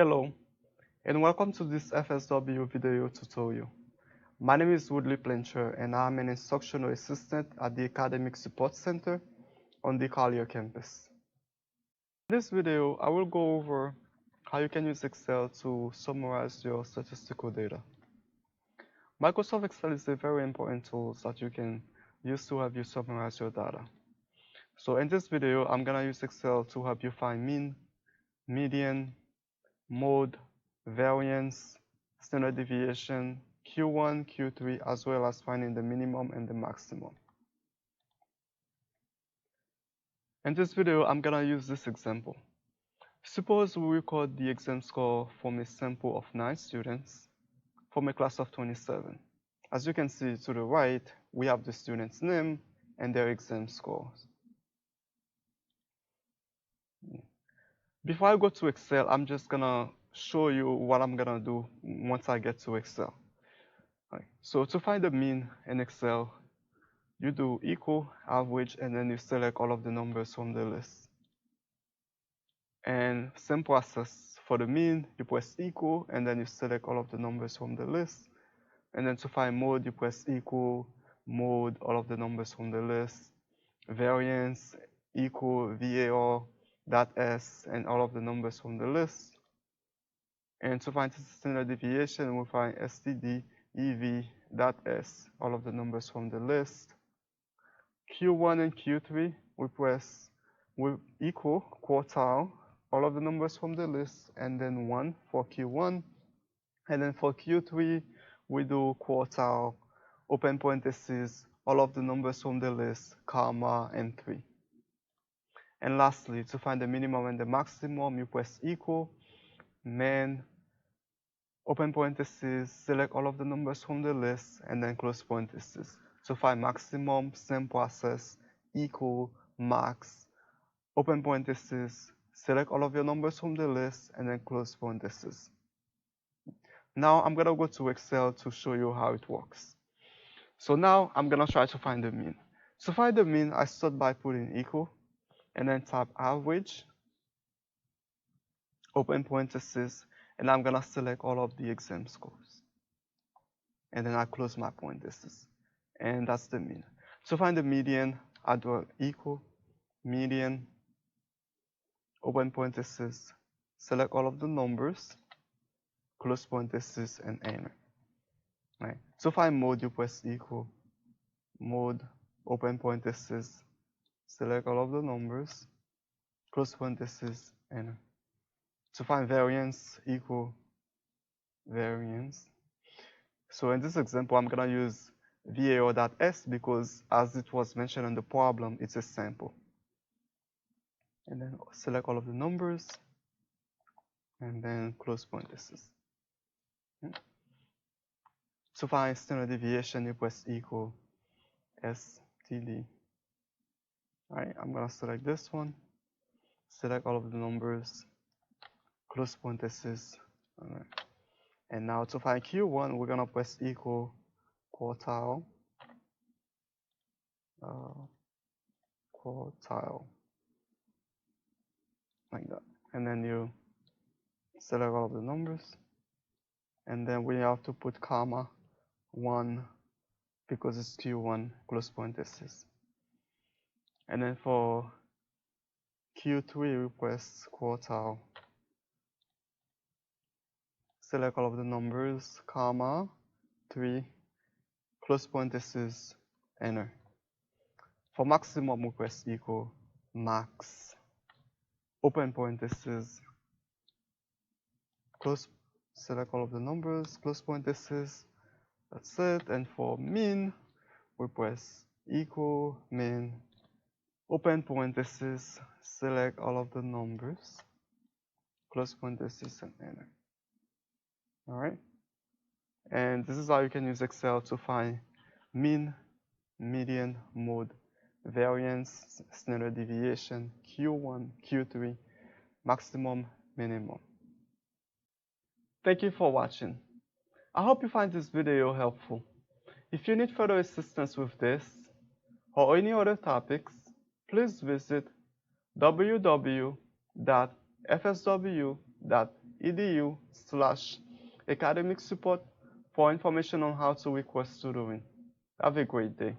Hello, and welcome to this FSW video tutorial. My name is Woodley Plencher, and I'm an instructional assistant at the Academic Support Center on the Collier campus. In this video, I will go over how you can use Excel to summarize your statistical data. Microsoft Excel is a very important tool that you can use to help you summarize your data. So in this video, I'm going to use Excel to help you find mean, median, mode, variance, standard deviation, Q1, Q3, as well as finding the minimum and the maximum. In this video, I'm going to use this example. Suppose we record the exam score from a sample of 9 students from a class of 27. As you can see to the right, we have the student's name and their exam scores. Before I go to Excel, I'm just going to show you what I'm going to do once I get to Excel. Right. So to find the mean in Excel, you do equal, average, and then you select all of the numbers from the list. And same process for the mean, you press equal, and then you select all of the numbers from the list. And then to find mode, you press equal, mode, all of the numbers from the list. Variance, equal, var, .s, and all of the numbers from the list. And to find standard deviation, we find std, ev.s, all of the numbers from the list. Q1 and Q3, we equal, quartile, all of the numbers from the list, and then 1 for Q1. And then for Q3, we do quartile, open parentheses, all of the numbers from the list, comma, and 3. And lastly, to find the minimum and the maximum, you press equal, main, open parentheses, select all of the numbers from the list, and then close parentheses. To find maximum, same process, equal, max, open parentheses, select all of your numbers from the list, and then close parentheses. Now I'm going to go to Excel to show you how it works. So now I'm going to try to find the mean. To find the mean, I start by putting equal, and then type average, open parentheses, and I'm going to select all of the exam scores. And then I close my parentheses. And that's the mean. To find the median, I do equal, median, open parentheses, select all of the numbers, close parentheses, and enter. Right. To find mode, you press equal, mode, open parentheses, select all of the numbers, close parentheses, enter. To find variance, equal, variance. So in this example, I'm going to use var.s because as it was mentioned in the problem, it's a sample. And then select all of the numbers, and then close parentheses. To find standard deviation, you press equal, std. All right, I'm going to select this one, select all of the numbers, close parentheses. All right. And now to find Q1, we're going to press equal, quartile, quartile, like that. And then you select all of the numbers. And then we have to put comma 1 because it's Q1, close parentheses. And then for Q3, we press quartile, select all of the numbers, comma 3, close parentheses, enter. For maximum, we press equal, max, open parentheses, close, select all of the numbers, close parentheses, that's it. And for mean, we press equal, mean, open parentheses, select all of the numbers, close parentheses, and enter. All right. And this is how you can use Excel to find mean, median, mode, variance, standard deviation, Q1, Q3, maximum, minimum. Thank you for watching. I hope you find this video helpful. If you need further assistance with this or any other topics, please visit www.fsw.edu www.upenn.edu/academic support for information on how to request tutoring. Have a great day.